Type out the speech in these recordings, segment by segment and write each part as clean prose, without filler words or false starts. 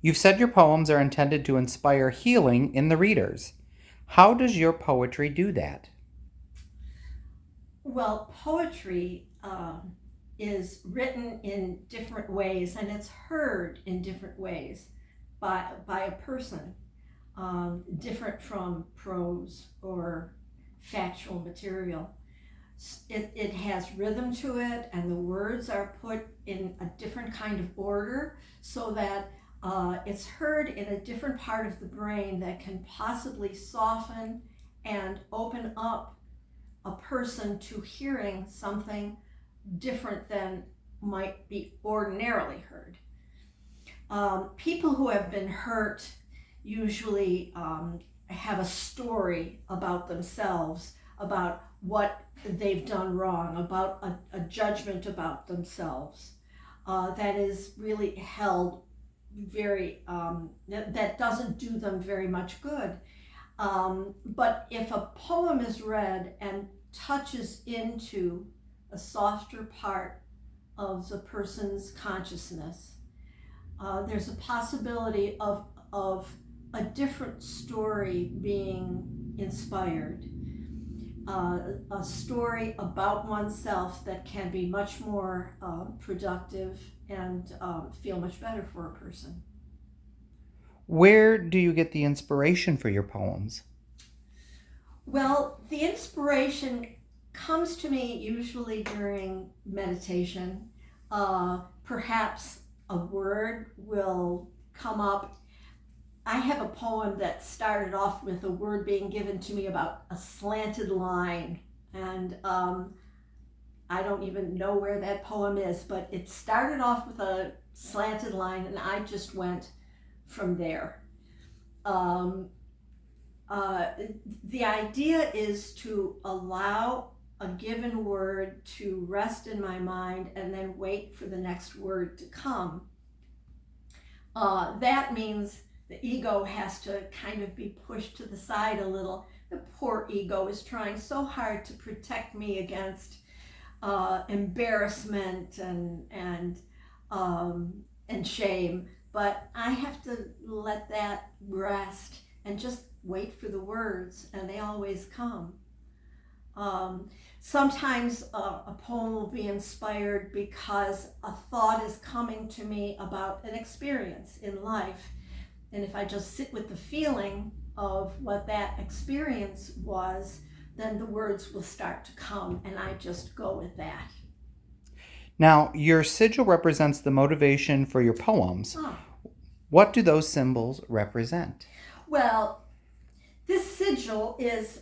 You've said your poems are intended to inspire healing in the readers. How does your poetry do that? Well, poetry is written in different ways and it's heard in different ways by a person, different from prose or factual material. It has rhythm to it, and the words are put in a different kind of order so that it's heard in a different part of the brain that can possibly soften and open up a person to hearing something different than might be ordinarily heard. People who have been hurt usually have a story about themselves, about what they've done wrong, about a judgment about themselves that is really held that doesn't do them very much good. But if a poem is read and touches into a softer part of the person's consciousness, there's a possibility of a different story being inspired, a story about oneself that can be much more productive and feel much better for a person. Where do you get the inspiration for your poems? Well, the inspiration comes to me usually during meditation. Perhaps a word will come up. I have a poem that started off with a word being given to me about a slanted line, and I don't even know where that poem is, but it started off with a slanted line, and I just went from there. Um, uh, the idea is to allow a given word to rest in my mind and then wait for the next word to come. That means the ego has to kind of be pushed to the side a little. The poor ego is trying so hard to protect me against embarrassment and shame, but I have to let that rest and just wait for the words, and they always come. Sometimes a poem will be inspired because a thought is coming to me about an experience in life. And if I just sit with the feeling of what that experience was, then the words will start to come, and I just go with that. Now, your sigil represents the motivation for your poems. Oh, What do those symbols represent? well, this sigil is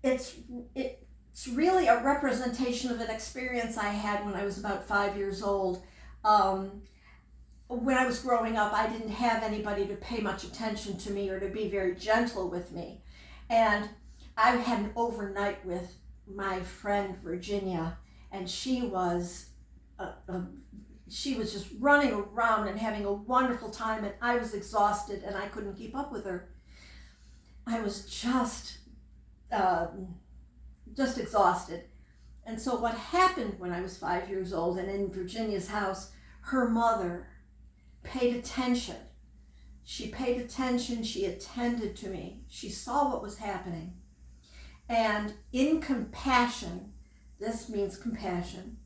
it's it's really a representation of an experience I had when I was about 5 years old. Um, when I was growing up, I didn't have anybody to pay much attention to me or to be very gentle with me. And I had an overnight with my friend Virginia, and she was just running around and having a wonderful time, and I was exhausted and I couldn't keep up with her. I was uh, just exhausted. And so what happened when I was 5 years old and in Virginia's house, her mother paid attention. She paid attention, she attended to me, she saw what was happening. And in compassion, this means compassion,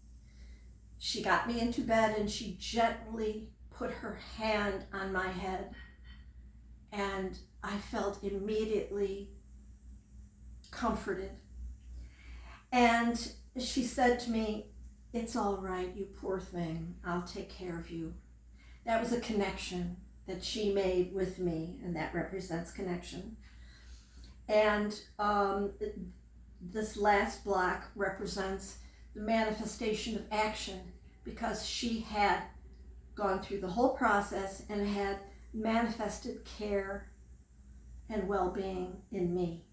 she got me into bed and she gently put her hand on my head. And I felt immediately comforted. And she said to me, "It's all right, you poor thing. I'll take care of you." That was a connection that she made with me, and that represents connection. And this last block represents the manifestation of action because she had gone through the whole process and had manifested care and well being in me.